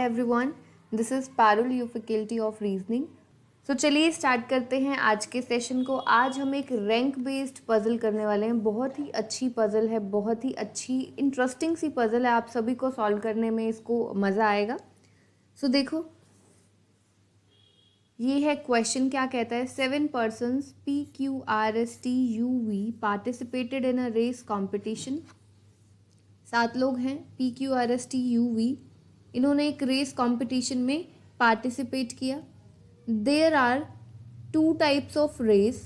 everyone, this is Parul, your faculty of reasoning. So चलिए start करते हैं आज के सेशन को। आज हम एक रैंक बेस्ड पज़ल करने वाले हैं। बहुत ही अच्छी पज़ल है, बहुत ही अच्छी इंटरेस्टिंग सी पज़ल है। आप सभी को सॉल्व करने में इसको मज़ा आएगा। सो देखो, ये है क्वेश्चन। क्या कहता है? 7 persons PQRSTUV participated in a race competition. 7 लोग हैं PQRSTUV, इन्होंने एक रेस कंपटीशन में पार्टिसिपेट किया। There are 2 types of race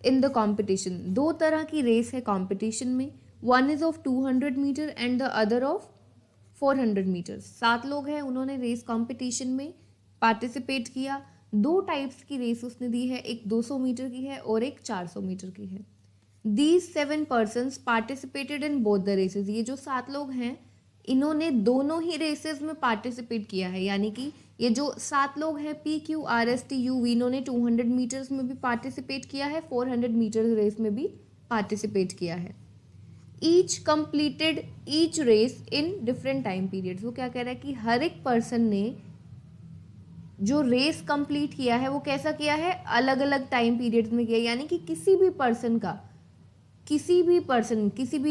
in the competition. 2 तरह की रेस है कंपटीशन में। One is of 200 metre and the other of 400 metre. 7 लोग हैं, उन्होंने रेस कंपटीशन में पार्टिसिपेट किया। 2 टाइप्स की रेस उसने दी है, एक 200 मीटर की है और एक 400 मीटर की है। These 7 persons participated in both the races। ये जो 7 लोग हैं, इन्होंने दोनों ही रेसेस में पार्टिसिपेट किया है। यानी कि ये जो 7 लोग हैं PQRSTUV, इन्होंने 200 मीटर्स में भी पार्टिसिपेट किया है, 400 मीटर्स रेस में भी पार्टिसिपेट किया है। Each completed each race in different time periods. वो क्या कह रहा है कि हर एक पर्सन ने जो रेस कंप्लीट किया है वो कैसा किया है? अलग अलग टाइम पीरियड्स में किया। यानी कि किसी भी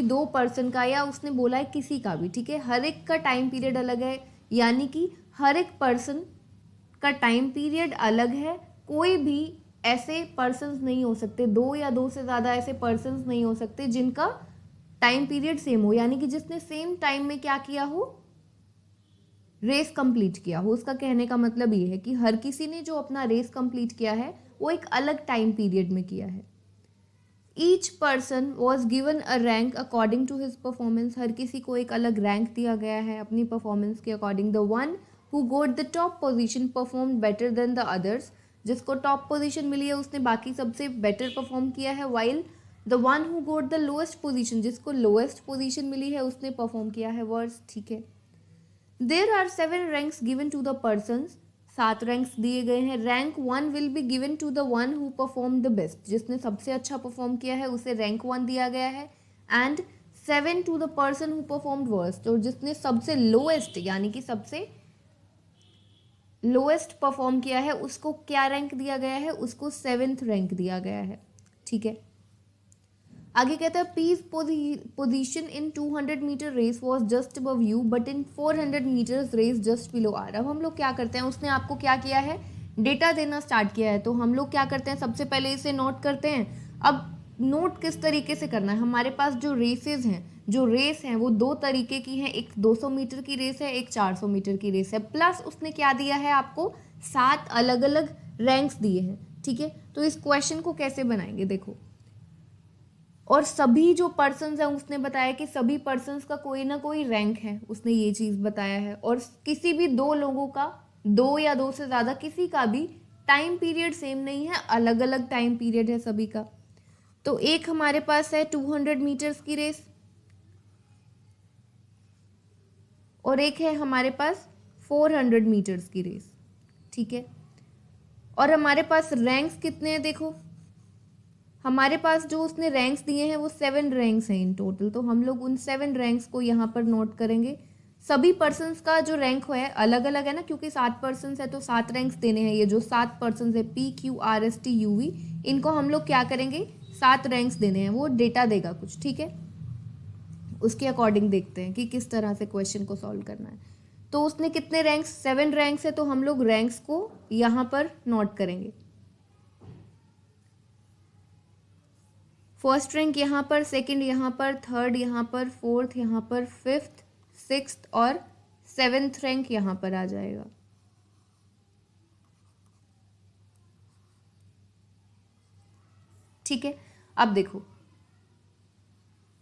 2 पर्सन का, या उसने बोला है किसी का भी, ठीक है, हर एक का टाइम पीरियड अलग है। यानी कि हर एक पर्सन का टाइम पीरियड अलग है। कोई भी ऐसे पर्सन्स नहीं हो सकते, 2 या 2 से ज़्यादा ऐसे पर्सन्स नहीं हो सकते जिनका टाइम पीरियड सेम हो। यानी कि जिसने सेम टाइम में क्या किया हो? रेस कंप्लीट किया हो। उसका कहने का मतलब ये है कि हर किसी ने जो अपना रेस कंप्लीट किया है वो एक अलग टाइम पीरियड में किया है। Each person was given a rank according to his performance. हर किसी को एक अलग रैंक दिया गया है अपनी परफॉर्मेंस के according. The one who got the top position perform better than the others. जिसको टॉप पोजीशन मिली है उसने बाकी सबसे बेटर परफॉर्म किया है। While the one who got the lowest position, जिसको लोएस्ट पोजीशन मिली है उसने परफॉर्म किया है वर्स। ठीक है। There are 7 ranks given to the persons. 7 ranks दिए गए हैं। Rank 1 will be given to the one who perform the best. जिसने सबसे अच्छा परफॉर्म किया है उसे रैंक 1 दिया गया है। And 7 to the person who performed worst. और जिसने सबसे लोएस्ट, यानी कि सबसे लोएस्ट परफॉर्म किया है, उसको क्या रैंक दिया गया है? उसको 7th रैंक दिया गया है। ठीक है। आगे कहता है P's position in 200 metre race was just above U but in 400 metres race just below R. अब हम लोग क्या करते हैं, उसने आपको क्या किया है? डेटा देना स्टार्ट किया है। तो हम लोग क्या करते हैं? सबसे पहले इसे नोट करते हैं। अब नोट किस तरीके से करना है? हमारे पास जो रेसेस हैं, जो रेस हैं वो 2 तरीके की हैं। एक 200 मीटर की रेस है, एक 400 मीटर की रेस है। प्लस उसने क्या दिया है आपको? 7 अलग अलग रैंक्स दिए हैं। ठीक है। तो इस क्वेश्चन को कैसे बनाएंगे देखो। और सभी जो पर्सन्स हैं उसने बताया कि सभी पर्सन्स का कोई ना कोई रैंक है, उसने ये चीज़ बताया है। और किसी भी 2 लोगों का, 2 या 2 से ज़्यादा किसी का भी टाइम पीरियड सेम नहीं है, अलग अलग टाइम पीरियड है सभी का। तो एक हमारे पास है 200 मीटर्स की रेस और एक है हमारे पास 400 मीटर्स की रेस। ठीक है। और हमारे पास रैंक्स कितने हैं देखो। हमारे पास जो उसने रैंक्स दिए हैं वो 7 रैंक्स हैं इन टोटल। तो हम लोग उन 7 रैंक्स को यहाँ पर नोट करेंगे। सभी पर्सन्स का जो रैंक है अलग अलग है ना, क्योंकि 7 पर्सन्स है तो 7 रैंक्स देने हैं। ये जो 7 पर्सन्स है PQRSTUV, इनको हम लोग क्या करेंगे? 7 रैंक्स देने हैं। वो डेटा देगा कुछ। ठीक है। उसके अकॉर्डिंग देखते हैं कि किस तरह से क्वेश्चन को सॉल्व करना है। तो उसने कितने रैंक्स? 7 रैंक्स है। तो हम लोग रैंक्स को यहाँ पर नोट करेंगे। फर्स्ट रैंक यहाँ पर, सेकंड यहाँ पर, थर्ड यहाँ पर, फोर्थ यहाँ पर, 5th, 6th और 7th रैंक यहाँ पर आ जाएगा। ठीक है। अब देखो,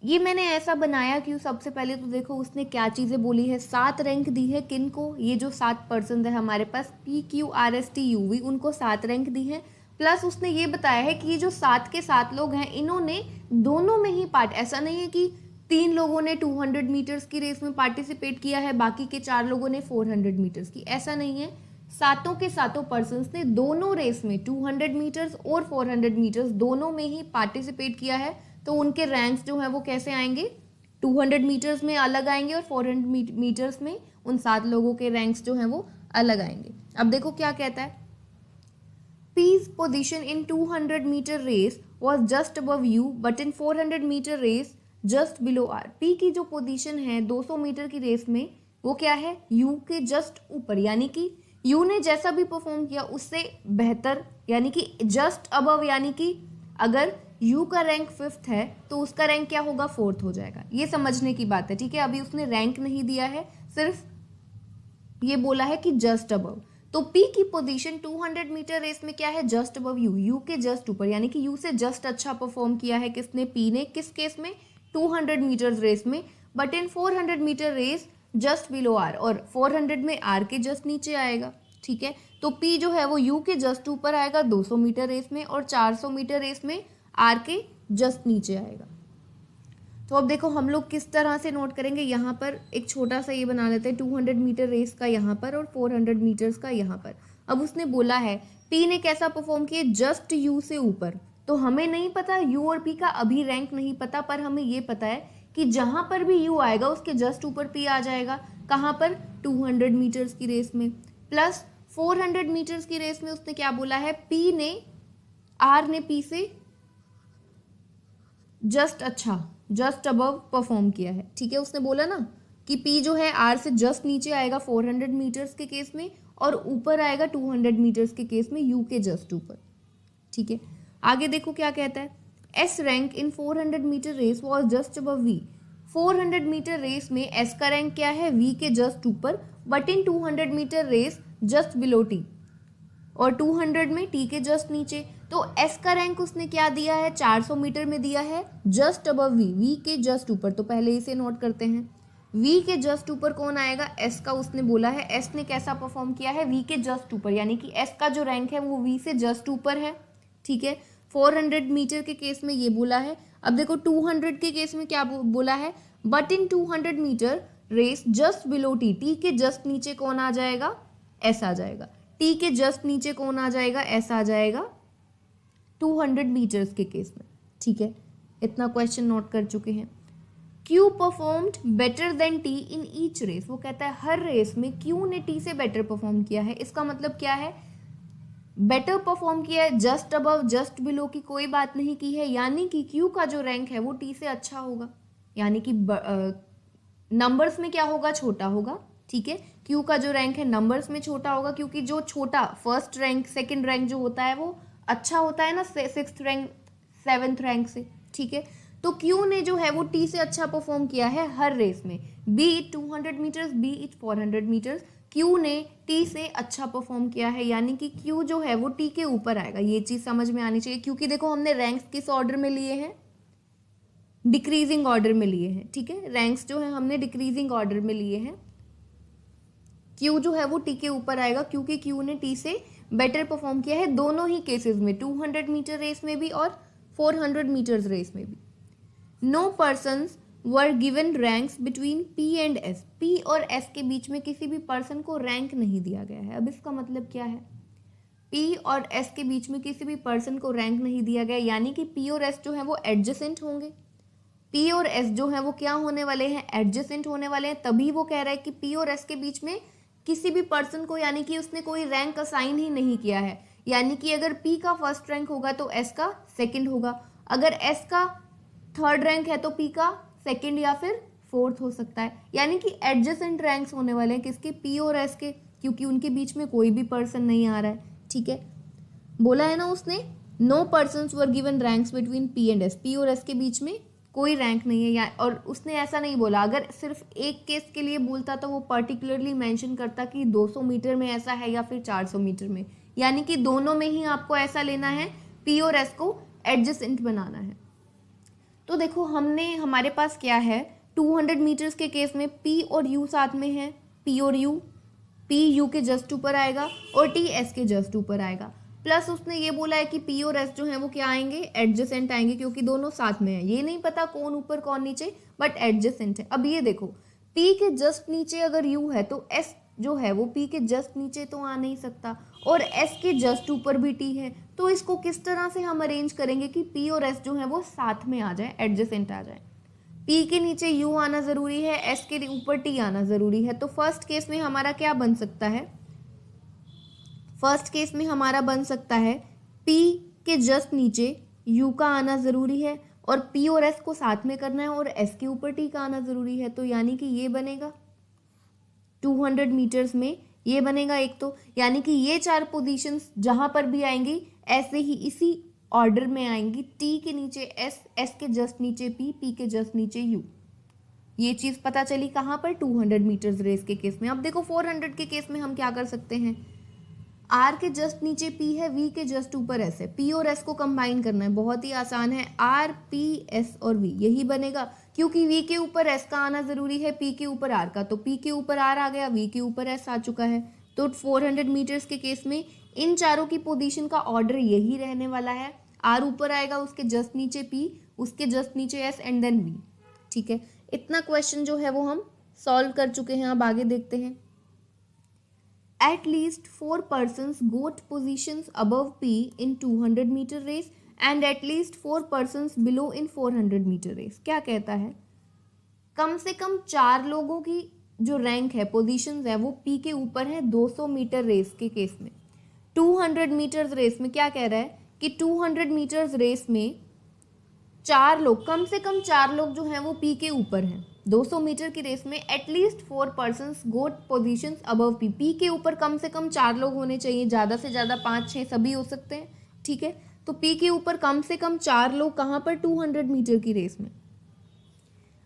ये मैंने ऐसा बनाया क्यों? सबसे पहले तो देखो उसने क्या चीज़ें बोली है। 7 रैंक दी है किनको? ये जो 7 पर्सन है हमारे पास PQRSTUV, उनको 7 रैंक दी है। प्लस उसने ये बताया है कि ये जो 7 के 7 लोग हैं, इन्होंने दोनों में ही ऐसा नहीं है कि 3 लोगों ने 200 मीटर्स की रेस में पार्टिसिपेट किया है, बाकी के 4 लोगों ने 400 मीटर्स की, ऐसा नहीं है। 7 के 7 पर्सन्स ने दोनों रेस में 200 मीटर्स और 400 मीटर्स दोनों में ही पार्टिसिपेट किया है। तो उनके रैंक्स जो है वो कैसे आएंगे? 200 मीटर्स में अलग आएंगे और 400 मीटर्स में उन 7 लोगों के रैंक्स जो हैं वो अलग आएंगे। अब देखो क्या कहता है, P's position in 200 meter race was just above U but in 400 meter race just below R। P की जो पोजीशन है 200 मीटर की रेस में वो क्या है, U के जस्ट ऊपर, यानी कि U ने जैसा भी परफॉर्म किया उससे बेहतर, यानी कि जस्ट अबव, यानी कि अगर U का रैंक 5th है तो उसका रैंक क्या होगा, 4th हो जाएगा। ये समझने की बात है, ठीक है। अभी उसने रैंक नहीं दिया है, सिर्फ ये बोला है कि जस्ट अबव। तो P की पोजीशन 200 मीटर रेस में क्या है, जस्ट अबव U, U के जस्ट ऊपर, यानी कि U से जस्ट अच्छा परफॉर्म किया है किसने, P ने। किस केस में, 200 मीटर रेस में। But in 400 metre race just below R, और 400 में R के जस्ट नीचे आएगा, ठीक है। तो P जो है वो U के जस्ट ऊपर आएगा 200 मीटर रेस में, और 400 मीटर रेस में R के जस्ट नीचे आएगा। तो अब देखो हम लोग किस तरह से नोट करेंगे, यहाँ पर एक छोटा सा ये बना लेते हैं, 200 मीटर रेस का यहाँ पर और 400 मीटर्स का यहाँ पर। अब उसने बोला है P ने कैसा परफॉर्म किया, जस्ट U से ऊपर। तो हमें नहीं पता U और P का अभी रैंक नहीं पता, पर हमें ये पता है कि जहाँ पर भी U आएगा उसके जस्ट ऊपर P आ जाएगा। कहाँ पर, 200 मीटर्स की रेस में। प्लस 400 मीटर्स की रेस में उसने क्या बोला है, R ने P से जस्ट अबव परफॉर्म किया है, ठीक है। उसने बोला ना कि P जो है R से जस्ट नीचे आएगा 400 मीटर्स के केस में, और ऊपर आएगा 200 मीटर्स के केस में U के जस्ट ऊपर, ठीक है। आगे देखो क्या कहता है, S rank in 400 metre race was just above V। 400 metre race में S का रैंक क्या है, V के जस्ट ऊपर, but in 200 metre race just below T, और 200 में T के जस्ट नीचे। तो S का रैंक उसने क्या दिया है, 400 मीटर में दिया है जस्ट अबव V, V के जस्ट ऊपर। तो पहले इसे नोट करते हैं, V के जस्ट ऊपर कौन आएगा, S का उसने बोला है। S ने कैसा परफॉर्म किया है, V के जस्ट ऊपर, यानी कि S का जो रैंक है वो V से जस्ट ऊपर है, ठीक है। 400 मीटर के केस में ये बोला है। अब देखो 200 के केस में क्या बोला है, but in 200 metre race just below T, T के जस्ट नीचे कौन आ जाएगा, S आ जाएगा। T के जस्ट नीचे कौन आ जाएगा, S आ जाएगा 200 मीटर्स के केस में, ठीक है। इतना क्वेश्चन नोट कर चुके हैं। Q performed better than T in each race. वो कहता है हर रेस में Q ने T से बेटर परफॉर्म किया है। इसका मतलब क्या है, बेटर परफॉर्म किया है, जस्ट अबव जस्ट बिलो की कोई बात नहीं की है, यानी कि Q का जो रैंक है वो T से अच्छा होगा, यानी कि नंबर्स में क्या होगा, छोटा होगा, ठीक है। Q का जो रैंक है नंबर्स में छोटा होगा, क्योंकि जो छोटा फर्स्ट रैंक सेकंड रैंक जो होता है वो अच्छा होता है ना 6th रैंक 7th रैंक से, ठीक है। तो Q ने जो है वो T से अच्छा परफॉर्म किया है हर रेस में, be it 200 metres be it 400 metres. Q ने T से अच्छा परफॉर्म किया है, यानी कि Q जो है वो T के ऊपर आएगा। ये चीज़ समझ में आनी चाहिए, क्योंकि देखो हमने रैंक्स किस ऑर्डर में लिए हैं, डिक्रीजिंग ऑर्डर में लिए हैं, ठीक है। रैंक्स जो है हमने डिक्रीजिंग ऑर्डर में लिए हैं। Q जो है वो T के ऊपर आएगा, क्योंकि Q ने T से बेटर परफॉर्म किया है दोनों ही केसेस में, 200 मीटर रेस में भी और 400 मीटर्स रेस में भी। No persons were given ranks between P and S। P और S के बीच में किसी भी पर्सन को रैंक नहीं दिया गया है। अब इसका मतलब क्या है, P और S के बीच में किसी भी पर्सन को रैंक नहीं दिया गया, यानी कि P और S जो है वो एडजेसेंट होंगे। P और S जो है वो क्या होने वाले हैं, एडजेसेंट होने वाले हैं। तभी वो कह रहा है कि P और S के बीच में किसी भी पर्सन को, यानी कि उसने कोई रैंक असाइन ही नहीं किया है, यानी कि अगर P का फर्स्ट रैंक होगा तो S का सेकंड होगा, अगर S का थर्ड रैंक है तो P का सेकंड या फिर फोर्थ हो सकता है, यानी कि एडजेसेंट रैंक्स होने वाले हैं किसके, P और S के, क्योंकि उनके बीच में कोई भी पर्सन नहीं आ रहा है, ठीक है। बोला है ना उसने, no persons were given ranks between P and S, P और S के बीच में कोई रैंक नहीं है, या और उसने ऐसा नहीं बोला। अगर सिर्फ एक केस के लिए बोलता तो वो पर्टिकुलरली मेंशन करता कि 200 मीटर में ऐसा है या फिर 400 मीटर में, यानी कि दोनों में ही आपको ऐसा लेना है, P और S को एडजेसेंट बनाना है। तो देखो हमारे पास क्या है, 200 मीटर्स के केस में P और U साथ में है, P और U, P U के जस्ट ऊपर आएगा और T S के जस्ट ऊपर आएगा। प्लस उसने ये बोला है कि P और S जो है वो क्या आएंगे, एडजेसेंट आएंगे, क्योंकि दोनों साथ में है। ये नहीं पता कौन ऊपर कौन नीचे, बट एडजेसेंट है। अब ये देखो P के जस्ट नीचे अगर U है तो S जो है वो P के जस्ट नीचे तो आ नहीं सकता, और S के जस्ट ऊपर भी T है। तो इसको किस तरह से हम अरेंज करेंगे कि P और S जो है वो साथ में आ जाए, एडजेसेंट आ जाए। पी के नीचे यू आना ज़रूरी है, एस के ऊपर टी आना ज़रूरी है। तो फर्स्ट केस में हमारा क्या बन सकता है, फर्स्ट केस में हमारा बन सकता है पी के जस्ट नीचे यू का आना ज़रूरी है, और पी और एस को साथ में करना है, और एस के ऊपर टी का आना ज़रूरी है। तो यानी कि ये बनेगा 200 मीटर्स में ये बनेगा एक, तो यानी कि ये 4 पोजीशंस जहाँ पर भी आएंगी ऐसे ही इसी ऑर्डर में आएंगी, टी के नीचे एस, एस के जस्ट नीचे पी, पी के जस्ट नीचे यू। ये चीज़ पता चली कहाँ पर, 200 मीटर्स रेस के केस में। अब देखो 400 के केस में हम क्या कर सकते हैं, आर के जस्ट नीचे पी है, वी के जस्ट ऊपर एस है, पी और एस को कंबाइन करना है, बहुत ही आसान है, आर पी एस और वी, यही बनेगा, क्योंकि वी के ऊपर एस का आना जरूरी है, पी के ऊपर आर का, तो पी के ऊपर आर आ गया, वी के ऊपर एस आ चुका है। तो 400 मीटर्स के केस में इन चारों की पोजीशन का ऑर्डर यही रहने वाला है, आर ऊपर आएगा, उसके जस्ट नीचे पी, उसके जस्ट नीचे एस एंड देन वी। ठीक है, इतना क्वेश्चन जो है वो हम सॉल्व कर चुके हैं। अब आगे देखते हैं। At least 4 persons got positions above P in 200 meter race and at least 4 persons below in 400 meter race। क्या कहता है, कम से कम 4 लोगों की जो रैंक है, पोजीशंस है, वो P के ऊपर है 200 मीटर रेस के केस में। 200 मीटर्स रेस में क्या कह रहा है कि 200 मीटर्स रेस में 4 लोग, कम से कम 4 लोग जो हैं वो P के ऊपर हैं। 200 मीटर की रेस में एटलीस्ट 4 पर्सन्स गोट पोजीशंस अबव पी, पी के ऊपर कम से कम 4 लोग होने चाहिए, ज़्यादा से ज़्यादा 5-6 सभी हो सकते हैं। ठीक है, तो पी के ऊपर कम से कम 4 लोग कहाँ पर, 200 मीटर की रेस में।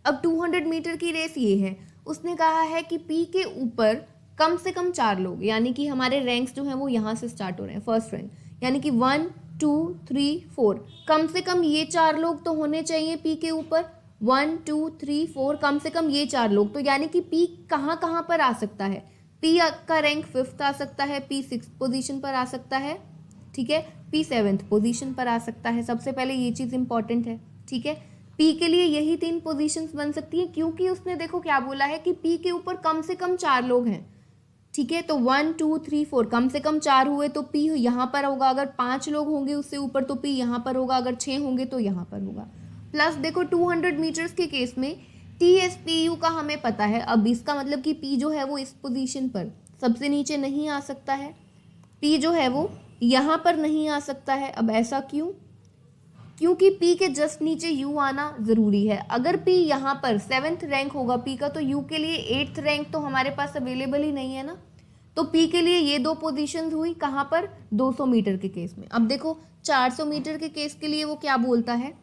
अब 200 मीटर की रेस ये है, उसने कहा है कि पी के ऊपर कम से कम 4 लोग, यानी कि हमारे रैंक्स जो हैं वो यहाँ से स्टार्ट हो रहे हैं, फर्स्ट रैंक, यानी कि 1 2 3 4, कम से कम ये 4 लोग तो होने चाहिए पी के ऊपर, 1 2 3 4, कम से कम ये 4 लोग। तो यानी कि पी कहाँ कहाँ पर आ सकता है, पी का रैंक 5th आ सकता है, पी 6th पोजीशन पर आ सकता है, ठीक है, पी 7th पोजीशन पर आ सकता है। सबसे पहले ये चीज़ इंपॉर्टेंट है। ठीक है, पी के लिए यही 3 पोजीशंस बन सकती हैं, क्योंकि उसने देखो क्या बोला है कि पी के ऊपर कम से कम 4 लोग हैं। ठीक है, तो 1 2 3 4, कम से कम 4 हुए तो पी यहाँ पर होगा, अगर 5 लोग होंगे उससे ऊपर तो पी यहाँ पर होगा, अगर 6 होंगे तो यहाँ पर होगा। प्लस देखो 200 मीटर्स के केस में टी एस पी यू का हमें पता है, अब इसका मतलब कि पी जो है वो इस पोजीशन पर सबसे नीचे नहीं आ सकता है, पी जो है वो यहाँ पर नहीं आ सकता है। अब ऐसा क्यों, क्योंकि पी के जस्ट नीचे यू आना ज़रूरी है। अगर पी यहाँ पर 7th रैंक होगा पी का, तो यू के लिए 8th रैंक तो हमारे पास अवेलेबल ही नहीं है ना। तो पी के लिए ये 2 पोजीशंस हुई कहाँ पर, 200 मीटर के केस में। अब देखो 400 मीटर के केस के लिए वो क्या बोलता है,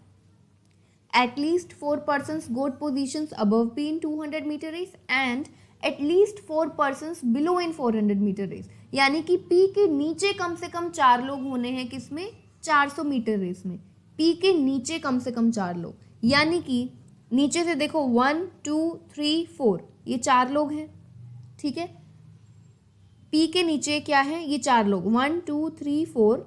at least 4 persons got positions above P in 200 meter race and at least 4 persons below in 400 meter race, यानी कि P के नीचे कम से कम 4 लोग होने हैं, किसमें, 400 मीटर रेस में। P के नीचे कम से कम 4 लोग, यानी कि नीचे से देखो 1 2 3 4, ये 4 लोग हैं। ठीक है, P के नीचे क्या है, ये 4 लोग, 1 2 3 4,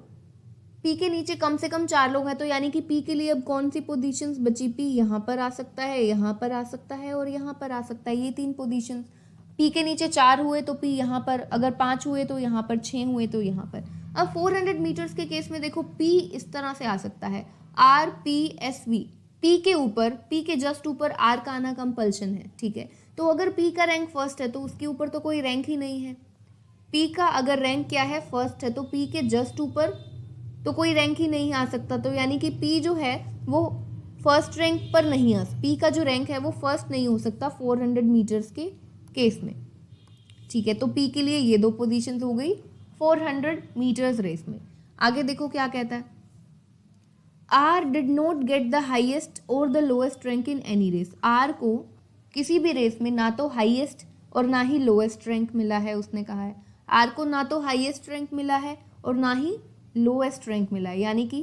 पी के नीचे कम से कम 4 लोग हैं, तो यानी कि पी के लिए अब कौन सी पोजीशंस बची, पी यहाँ पर आ सकता है, यहाँ पर आ सकता है और यहाँ पर आ सकता है, ये 3 पोजीशंस। पी के नीचे 4 हुए तो पी यहाँ पर, अगर 5 हुए तो यहाँ पर, 6 हुए तो यहाँ पर। अब 400 मीटर्स के केस में देखो पी इस तरह से आ सकता है, R P S V, P के ऊपर, पी के जस्ट ऊपर आर का आना कंपल्शन है। ठीक है, तो अगर पी का रैंक फर्स्ट है तो उसके ऊपर तो कोई रैंक ही नहीं है। पी का अगर रैंक क्या है, फर्स्ट है, तो पी के जस्ट ऊपर तो कोई रैंक ही नहीं आ सकता, तो यानी कि पी जो है वो फर्स्ट रैंक पर नहीं आ, पी का जो रैंक है वो फर्स्ट नहीं हो सकता 400 मीटर्स के केस में। ठीक है, तो पी के लिए ये 2 पोजीशंस हो गई 400 मीटर्स रेस में। आगे देखो क्या कहता है, R did not get the highest or the lowest rank in any race, R को किसी भी रेस में ना तो हाइएस्ट और ना ही लोएस्ट रैंक मिला है। उसने कहा है आर को ना तो हाइएस्ट रैंक मिला है और ना ही लोएस्ट रैंक मिला है, यानी कि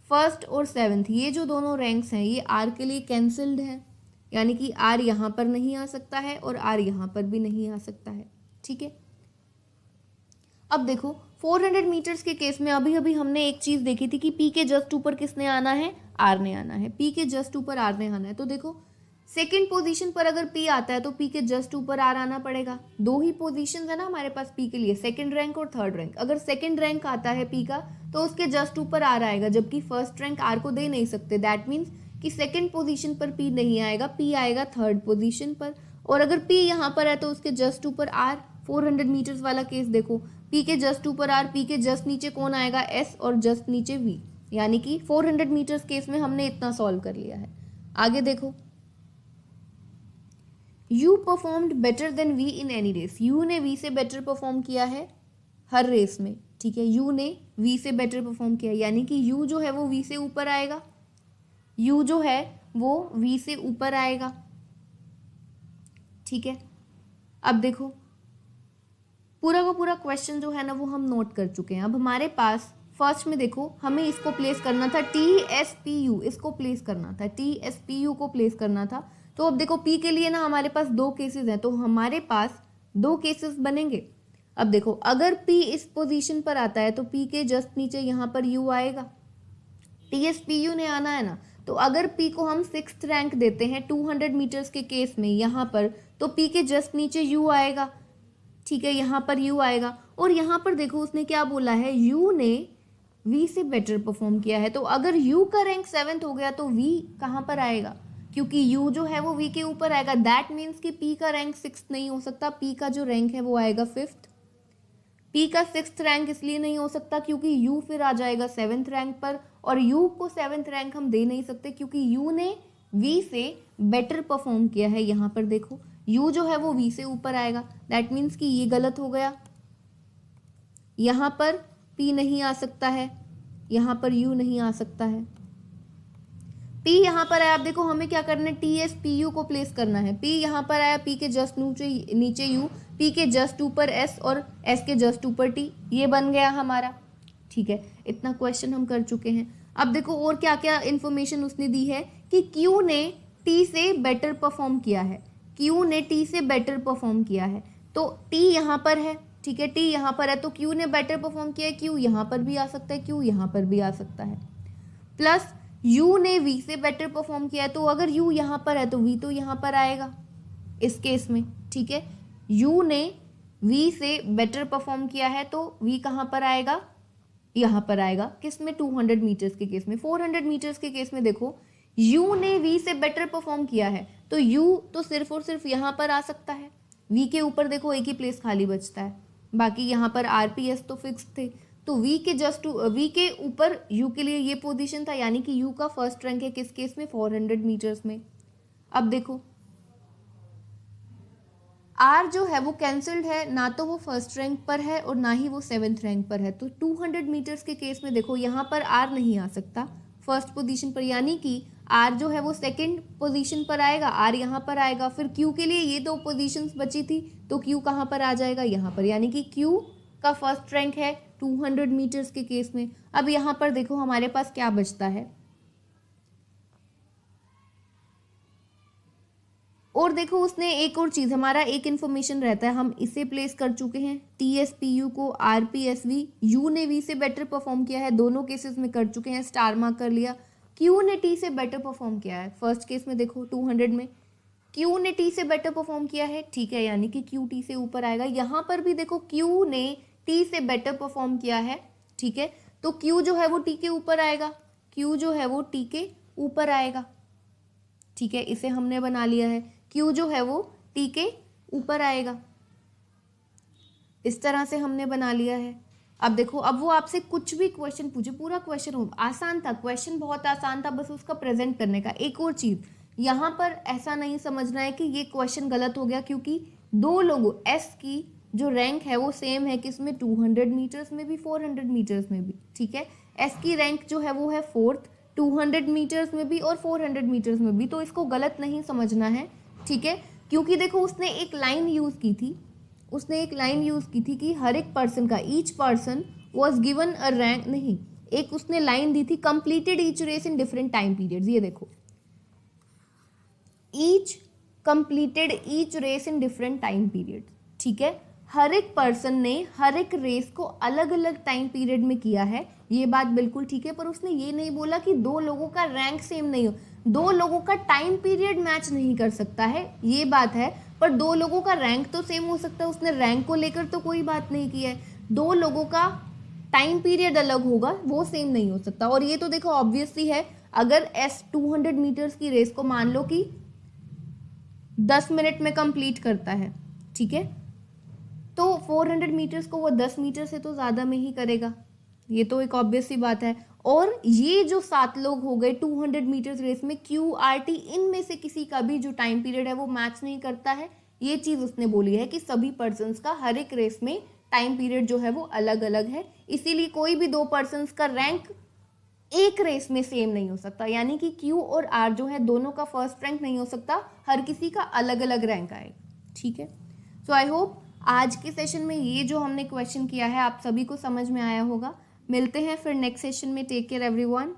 फर्स्ट और 7th ये जो दोनों रैंक्स हैं ये आर के लिए कैंसल्ड है, यानी कि आर यहाँ पर नहीं आ सकता है और आर यहाँ पर भी नहीं आ सकता है। ठीक है, अब देखो 400 मीटर्स के केस में अभी अभी हमने एक चीज़ देखी थी कि पी के जस्ट ऊपर किसने आना है, आर ने आना है, पी के जस्ट ऊपर आर ने आना है। तो देखो सेकंड पोजीशन पर अगर पी आता है तो पी के जस्ट ऊपर आर आना पड़ेगा। 2 ही पोजीशंस है ना हमारे पास पी के लिए, सेकंड रैंक और थर्ड रैंक। अगर सेकंड रैंक आता है पी का तो उसके जस्ट ऊपर आर आएगा, जबकि फर्स्ट रैंक आर को दे नहीं सकते। दैट मीन्स कि सेकंड पोजीशन पर पी नहीं आएगा, पी आएगा थर्ड पोजीशन पर। और अगर पी यहाँ पर है तो उसके जस्ट ऊपर आर, 400 मीटर्स वाला केस देखो, पी के जस्ट ऊपर आर, पी के जस्ट नीचे कौन आएगा, एस, और जस्ट नीचे वी, यानी कि 400 मीटर्स केस में हमने इतना सॉल्व कर लिया है। आगे देखो, you performed better than we in any race, you ने वी से बेटर परफॉर्म किया है हर रेस में, ठीक है, यू ने वी से बेटर परफॉर्म किया, यानी कि यू जो है वो वी से ऊपर आएगा, यू जो है वो वी से ऊपर आएगा, ठीक है। अब देखो पूरा का पूरा क्वेश्चन जो है ना वो हम नोट कर चुके हैं। अब हमारे पास फर्स्ट में देखो हमें इसको प्लेस करना था, TSPU, इसको प्लेस करना था, TSPU को प्लेस करना था। तो अब देखो P के लिए ना हमारे पास दो केसेस हैं, तो हमारे पास दो केसेस बनेंगे। अब देखो अगर P इस पोजीशन पर आता है तो P के जस्ट नीचे यहाँ पर U आएगा, TSPU ने आना है ना। तो अगर P को हम 6th रैंक देते हैं 200 मीटर्स के केस में यहाँ पर, तो P के जस्ट नीचे U आएगा, ठीक है, यहाँ पर U आएगा। और यहाँ पर देखो उसने क्या बोला है, U ने V से बेटर परफॉर्म किया है, तो अगर U का रैंक 7th हो गया तो V कहाँ पर आएगा, क्योंकि U जो है वो V के ऊपर आएगा। दैट मीन्स कि P का रैंक 6th नहीं हो सकता, P का जो रैंक है वो आएगा 5th। P का 6th रैंक इसलिए नहीं हो सकता क्योंकि U फिर आ जाएगा 7th रैंक पर, और U को 7th रैंक हम दे नहीं सकते क्योंकि U ने V से बेटर परफॉर्म किया है। यहाँ पर देखो U जो है वो V से ऊपर आएगा, दैट मीन्स कि ये गलत हो गया, यहाँ पर P नहीं आ सकता है, यहाँ पर U नहीं आ सकता है। P यहाँ पर आया, आप देखो हमें क्या करना है, TSPU को प्लेस करना है। P यहाँ पर आया, P के जस्ट नीचे U, P के जस्ट ऊपर S और S के जस्ट ऊपर T, ये बन गया हमारा, ठीक है। इतना क्वेश्चन हम कर चुके हैं। अब देखो और क्या क्या इन्फॉर्मेशन उसने दी है कि Q ने T से बेटर परफॉर्म किया है, Q ने T से बेटर परफॉर्म किया है, तो T यहाँ पर है, ठीक है, T यहाँ पर है तो Q ने बेटर परफॉर्म किया है, Q यहाँ पर भी आ सकता है, Q यहाँ पर भी आ सकता है, प्लस U ने V से बेटर परफॉर्म किया है, तो अगर U यहाँ पर है तो V तो यहाँ पर आएगा इस केस में, ठीक है। U ने V से बेटर परफॉर्म किया है तो V कहाँ पर आएगा, यहाँ पर आएगा, किस में, 200 मीटर्स के केस में। 400 मीटर्स के केस में देखो U ने V से बेटर परफॉर्म किया है तो U तो सिर्फ और सिर्फ यहाँ पर आ सकता है, V के ऊपर देखो एक ही प्लेस खाली बचता है, बाकी यहाँ पर RPS तो फिक्स थे, तो V के ऊपर U के लिए ये पोजीशन था, यानी कि U का फर्स्ट रैंक है किस केस में, 400 मीटर्स में। अब देखो R जो है वो कैंसल्ड है, ना तो वो फर्स्ट रैंक पर है और ना ही वो 7th रैंक पर है, तो 200 मीटर्स के केस में देखो यहाँ पर R नहीं आ सकता फर्स्ट पोजीशन पर, यानी कि R जो है वो सेकंड पोजीशन पर आएगा, R यहाँ पर आएगा। फिर Q के लिए ये दो पोजीशंस बची थी तो Q कहाँ पर आ जाएगा, यहाँ पर, यानी कि Q का फर्स्ट रैंक है 200 मीटर्स के केस में। अब यहाँ पर देखो हमारे पास क्या बचता है, और देखो उसने एक और चीज़, हमारा एक इन्फॉर्मेशन रहता है, हम इसे प्लेस कर चुके हैं, TSPU को RPSV, U ने V से बेटर परफॉर्म किया है, दोनों केसेस में कर चुके हैं, स्टार मार्क कर लिया। Q ने T से बेटर परफॉर्म किया है, फर्स्ट केस में देखो 200 में Q ने T से बेटर परफॉर्म किया है, ठीक है, यानी कि Q T से ऊपर आएगा। यहाँ पर भी देखो Q ने T से बेटर परफॉर्म किया है, ठीक है, तो Q जो है वो T के ऊपर आएगा, Q जो है वो T के ऊपर आएगा, ठीक है, इसे हमने बना लिया है, Q जो है वो T के ऊपर आएगा, इस तरह से हमने बना लिया है। अब देखो अब वो आपसे कुछ भी क्वेश्चन पूछे, पूरा क्वेश्चन हो, आसान था, क्वेश्चन बहुत आसान था, बस उसका प्रेजेंट करने का। एक और चीज़ यहाँ पर ऐसा नहीं समझना है कि ये क्वेश्चन गलत हो गया, क्योंकि दो लोगों S की जो रैंक है वो सेम है, किसमें, 200 मीटर्स में भी 400 मीटर्स में भी, ठीक है। S की रैंक जो है वो है 4th, 200 मीटर्स में भी और 400 मीटर्स में भी, तो इसको गलत नहीं समझना है, ठीक है। क्योंकि देखो उसने एक लाइन यूज़ की थी, उसने एक लाइन यूज़ की थी कि हर एक पर्सन का, each person was given a rank, नहीं, एक उसने लाइन दी थी, completed each race in different time periods, ये देखो, each completed each race in different time period, ठीक है, हर एक पर्सन ने हर एक रेस को अलग अलग टाइम पीरियड में किया है, ये बात बिल्कुल ठीक है, पर उसने ये नहीं बोला कि दो लोगों का रैंक सेम नहीं हो, दो लोगों का टाइम पीरियड मैच नहीं कर सकता है, ये बात है, पर दो लोगों का रैंक तो सेम हो सकता है, उसने रैंक को लेकर तो कोई बात नहीं की है, दो लोगों का टाइम पीरियड अलग होगा, वो सेम नहीं हो सकता। और ये तो देखो ऑब्वियसली है, अगर एस 200 मीटर्स की रेस को मान लो कि 10 मिनट में कंप्लीट करता है, ठीक है, तो 400 मीटर्स को वो 10 मीटर से तो ज़्यादा में ही करेगा, ये तो एक ऑब्वियस सी बात है। और ये जो 7 लोग हो गए 200 मीटर्स रेस में, QRT इनमें से किसी का भी जो टाइम पीरियड है वो मैच नहीं करता है। ये चीज़ उसने बोली है कि सभी पर्सन्स का हर एक रेस में टाइम पीरियड जो है वो अलग अलग है, इसीलिए कोई भी 2 पर्सन्स का रैंक एक रेस में सेम नहीं हो सकता, यानी कि Q और R जो है दोनों का फर्स्ट रैंक नहीं हो सकता, हर किसी का अलग अलग रैंक आएगा, ठीक है। सो आई होप आज के सेशन में ये जो हमने क्वेश्चन किया है आप सभी को समझ में आया होगा। मिलते हैं फिर नेक्स्ट सेशन में। Take care everyone.